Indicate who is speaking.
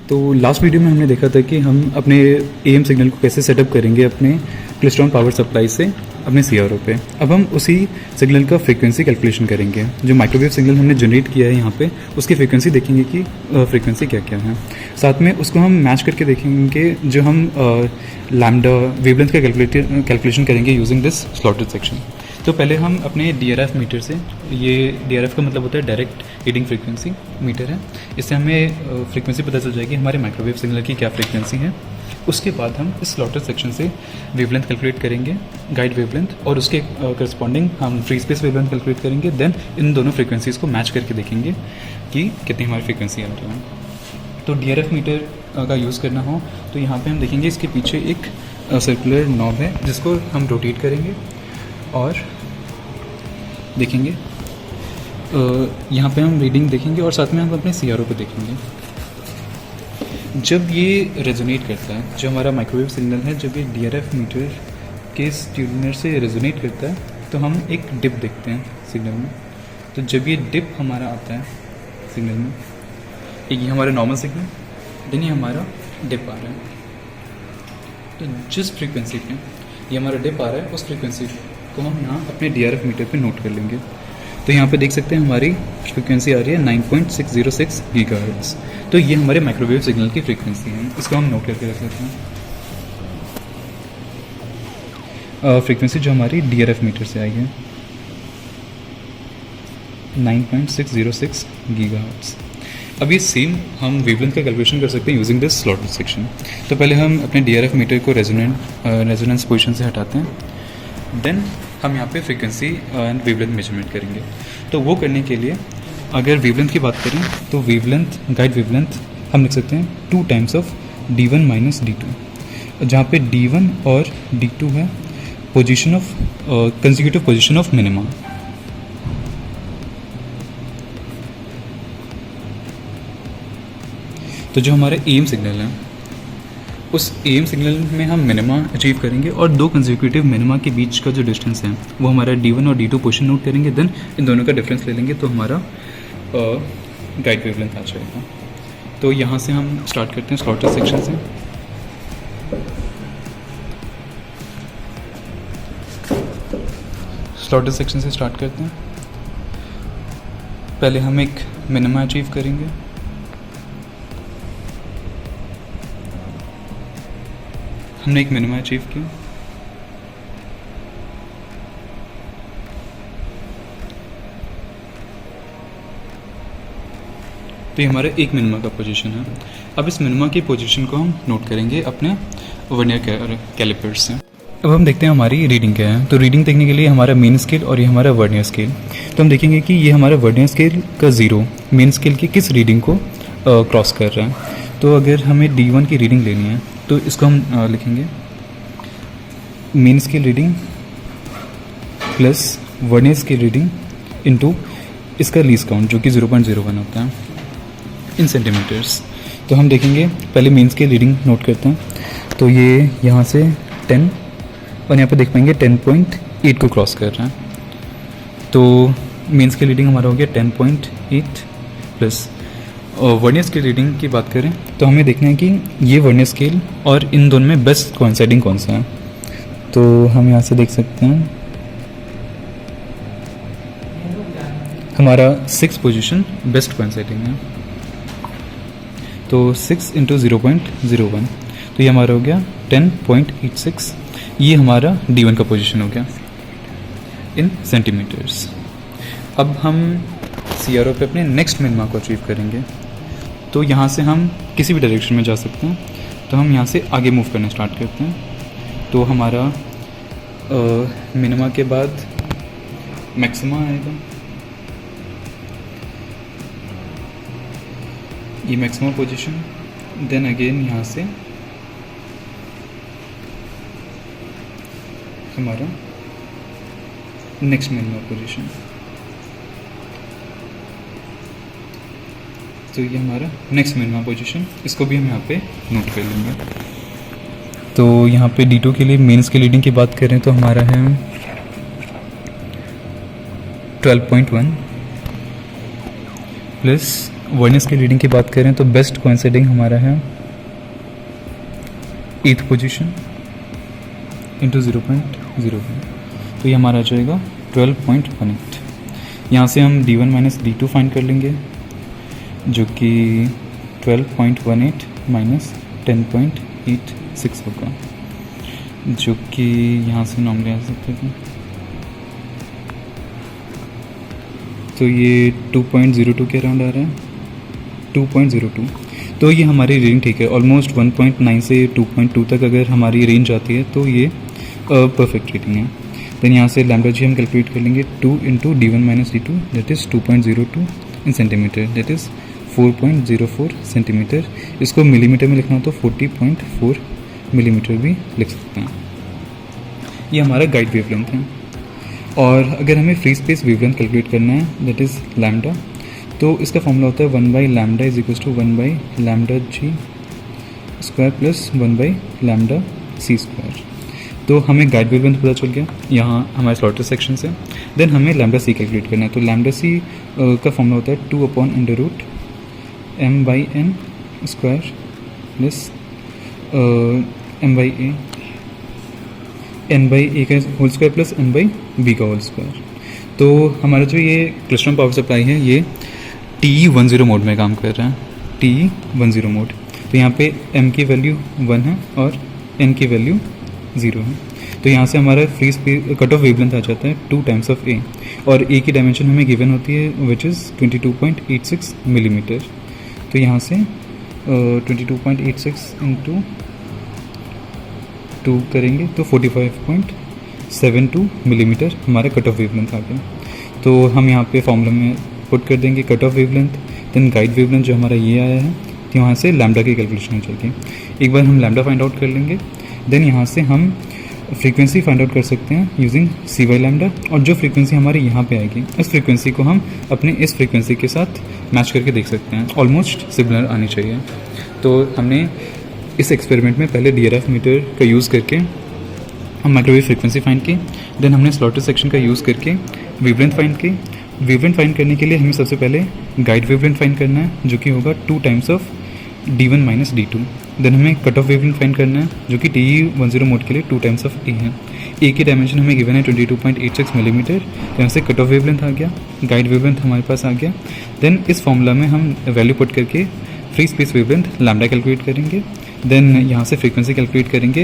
Speaker 1: तो last video में हमने देखा था कि हम अपने एएम सिग्नल को कैसे सेटअप करेंगे अपने क्लेस्ट्रॉन पावर सप्लाई से अपने सीआरओ पे। अब हम उसी सिग्नल का फ्रीक्वेंसी कैलकुलेशन करेंगे। जो माइक्रोवेव सिग्नल हमने जनरेट किया है यहाँ पे, उसकी फ्रीक्वेंसी देखेंगे कि फ्रीक्वेंसी क्या क्या है। साथ में उसको हम मैच करके देखेंगे जो हम लैम्डा वेवलेंथ का कैलकुलेशन करेंगे यूजिंग दिस स्लॉटेड सेक्शन। तो पहले हम अपने डीआरएफ मीटर से, ये डीआरएफ का मतलब होता है डायरेक्ट रीडिंग फ्रीक्वेंसी मीटर है, इससे हमें फ्रीक्वेंसी पता चल जाएगी हमारे माइक्रोवेव सिग्नल की क्या फ्रीक्वेंसी है। उसके बाद हम इस स्लॉटेड सेक्शन से वेवलेंथ कैलकुलेट करेंगे, गाइड वेवलेंथ, और उसके करस्पॉन्डिंग हम फ्री स्पेस वेवलेंथ कैलकुलेट करेंगे। देन इन दोनों फ्रीक्वेंसीज़ को मैच करके देखेंगे कि कितनी हमारी फ्रीक्वेंसी आ रही है। तो डीआरएफ मीटर का यूज़ करना हो तो यहाँ पे हम देखेंगे इसके पीछे एक सर्कुलर नॉब है जिसको हम रोटेट करेंगे और देखेंगे यहाँ पे हम रीडिंग देखेंगे और साथ में हम अपने सीआरओ पे देखेंगे। जब ये रेजोनेट करता है, जो हमारा माइक्रोवेव सिग्नल है, जब ये डीआरएफ मीटर के ट्यूनर से रेजोनेट करता है तो हम एक डिप देखते हैं सिग्नल में। तो जब ये डिप हमारा आता है सिग्नल में, एक ये हमारा नॉर्मल सिग्नल, देन ये हमारा डिप आ रहा है। तो जिस फ्रीक्वेंसी पे ये हमारा डिप आ रहा है उस फ्रीक्वेंसी को हम यहाँ अपने डीआरएफ मीटर पे नोट कर लेंगे। तो यहाँ पे देख सकते हैं हमारी फ्रीक्वेंसी आ रही है 9.606 गीगाहर्ट्ज़। तो ये हमारे माइक्रोवेव सिग्नल की फ्रीक्वेंसी है, इसको हम नोट करके रख लेते हैं। फ्रीक्वेंसी जो हमारी डीआरएफ मीटर से आई है 9.606 गीगाहर्ट्ज़। अब ये सेम हम वेवलेंथ का कैलकुलेशन कर सकते हैं यूजिंग दिस स्लॉटेड सेक्शन। तो पहले हम अपने डीआरएफ मीटर को रेजोनेंस पोजीशन से हटाते हैं, देन हम यहाँ पे फ्रीक्वेंसी एंड वेवलेंथ मेजरमेंट करेंगे। तो वो करने के लिए अगर वेवलेंथ की बात करें तो वेवलेंथ, गाइड वेवलेंथ हम लिख सकते हैं 2 times of D1 minus D2, जहाँ पे D1 और D2 है position of consecutive position of minima. तो जो हमारा एम सिग्नल है उस एम सिग्नल में हम मिनिमा अचीव करेंगे और 2 कंसेक्यूटिव मिनिमा के बीच का जो डिस्टेंस है वो हमारा D1 और D2 पोजीशन नोट करेंगे। देन इन दोनों का डिफरेंस ले लेंगे तो हमारा गाइड वेवलेंथ आ जाएगा। तो यहाँ से हम स्टार्ट करते हैं स्लॉटेड सेक्शन से। स्लॉटेड सेक्शन से स्टार्ट करते हैं। पहले हम एक मिनिमा अचीव करेंगे, हमने एक मिनिमा अचीव किया। तो ये हमारा एक मिनिमा का पोजीशन है। अब इस मिनिमा की पोजीशन को हम नोट करेंगे अपने वर्नियर कैलिपर्स से। अब हम देखते हैं हमारी रीडिंग क्या है। तो रीडिंग देखने के लिए हमारा मेन स्केल और ये हमारा वर्नियर स्केल। तो हम देखेंगे कि ये हमारा वर्नियर स्केल का 0 मेन स्केल की किस रीडिंग को क्रॉस कर रहा है। तो अगर हमें D1 की रीडिंग लेनी है तो इसको हम लिखेंगे main scale reading plus vernier scale reading into इसका लीस्ट काउंट जो कि 0.01 होता है इन सेंटीमीटर्स। तो हम देखेंगे पहले मेन स्केल रीडिंग नोट करते हैं। तो ये यहाँ से 10 और यहाँ पे देख पाएंगे 10.8 को क्रॉस कर रहा है। तो मेन स्केल रीडिंग हमारा हो गया 10.8 प्लस वर्नियर स्केल रीडिंग की बात करें तो हमें देखना है कि ये वर्नियर स्केल और इन दोनों में बेस्ट कोइंसाइडिंग कौन सा है। तो हम यहाँ से देख सकते हैं हमारा 6 पोजीशन बेस्ट कोइंसाइडिंग है। तो 6 इंटू 0.01 तो ये हमारा हो गया 10.86। ये हमारा D1 का पोजीशन हो गया इन सेंटीमीटर्स। अब हम सीआरओ पे अपने नेक्स्ट मिनिमा को अचीव करेंगे। तो यहाँ से हम किसी भी डायरेक्शन में जा सकते हैं। तो हम यहाँ से आगे मूव करना स्टार्ट करते हैं। तो हमारा मिनिमा के बाद मैक्सिमा आएगा, ये मैक्सिमा पोजीशन। देन अगेन यहाँ से हमारा नेक्स्ट मिनिमा पोजीशन। तो ये हमारा नेक्स्ट मिनिमा पोजीशन, इसको भी हम यहाँ पे नोट कर लेंगे। तो यहाँ पे D2 के लिए मेन स्केल रीडिंग की बात करें तो हमारा है 12.1 प्लस वर्नियर्स की रीडिंग की बात करें तो बेस्ट कोइंसाइडिंग हमारा है 8th पोजीशन इंटू 0.01, तो ये हमारा आ जाएगा 12.18। यहाँ से हम D1 माइनस D2 फाइंड कर लेंगे, जो कि 12.18 माइनस 10.86 होगा, जो कि यहाँ से नॉर्मली आ सकते थे। तो ये 2.02 के अराउंड आ रहा है, 2.02। तो ये हमारी रेंज ठीक है, ऑलमोस्ट 1.9 से 2.2 तक अगर हमारी रेंज आती है तो ये परफेक्ट रेटिंग है। देन यहाँ से लैम्डा जी हम कैलकुलेट कर लेंगे 2 into D1 minus D2 that is 2.02 in centimetre, that is 4.04 centimetre. इसको मिलीमीटर में लिखना हो तो 40.4 मिलीमीटर भी लिख सकते हैं। ये हमारा गाइड वेवलेंथ है। और अगर हमें फ्री स्पेस वेवलेंथ कैलकुलेट करना है दैट इज़ लैम्डा, तो इसका फॉर्मूला होता है 1 by lambda is equals to 1 by lambda G square plus 1 by lambda C square. तो हमें गाइड वेवलेंथ पता चल गया यहाँ हमारे स्लॉटर सेक्शन से। देन हमें लैम्डा सी कैलकुलेट करना है, तो लैम्डा सी का फॉर्मूला होता है 2/√m by n square plus m by a, n by a का whole square plus n by b का होल स्क्वायर। तो हमारा जो ये क्लिस्ट्रॉन पावर सप्लाई है ये TE10 मोड में काम कर रहा है, TE10 मोड। तो यहाँ पे m की वैल्यू 1 है और n की वैल्यू 0 है। तो यहाँ से हमारा free space cut off wavelength आ जाता है 2 टाइम्स ऑफ a, और a की डायमेंशन हमें गिवन होती है विच इज़ 22.86 मिलीमीटर। तो यहाँ से 22.86 इंटू 2 करेंगे तो 45.72 मिलीमीटर हमारा कट ऑफ वेवलेंथ आ गया। तो हम यहाँ पे फॉर्मूला में पुट कर देंगे cut off wavelength, then guide wavelength जो हमारा ये आया है, तो यहाँ से लैम्डा की कैलकुलेशन हो जाएगी। एक बार हम लैम्डा फाइंड आउट कर लेंगे, देन यहाँ से हम फ्रीक्वेंसी फाइंड आउट कर सकते हैं यूजिंग सी वाई लैम्डा, और जो फ्रीक्वेंसी हमारी यहाँ पे आएगी इस फ्रीक्वेंसी को हम अपने इस फ्रीक्वेंसी के साथ मैच करके देख सकते हैं, ऑलमोस्ट सिमिलर आनी चाहिए। तो हमने इस एक्सपेरिमेंट में पहले DRF मीटर का यूज़ करके हम माइक्रोवेव फ्रीक्वेंसी फाइंड की, देन हमने स्लॉटर सेक्शन का यूज़ करके वेवलेंथ फाइंड की। वेवलेंथ फाइंड करने के लिए हमें सबसे पहले गाइड वेवलेंथ फाइंड करना है, जो कि होगा 2 times of D1 minus D2। Then हमें कट ऑफ वेवलेंथ फाइंड करना है, जो कि TE10 मोड के लिए 2 टाइम्स ऑफ A है। A की डायमेंशन हमें गिवन है 22.86 मिलीमीटर, तो यहाँ से कट ऑफ वेवलेंथ आ गया, गाइड वेवलेंथ हमारे पास आ गया। देन इस फॉर्मूला में हम वैल्यू पुट करके free space wavelength lambda calculate करेंगे, देन यहाँ से फ्रीक्वेंसी कैलकुलेट करेंगे।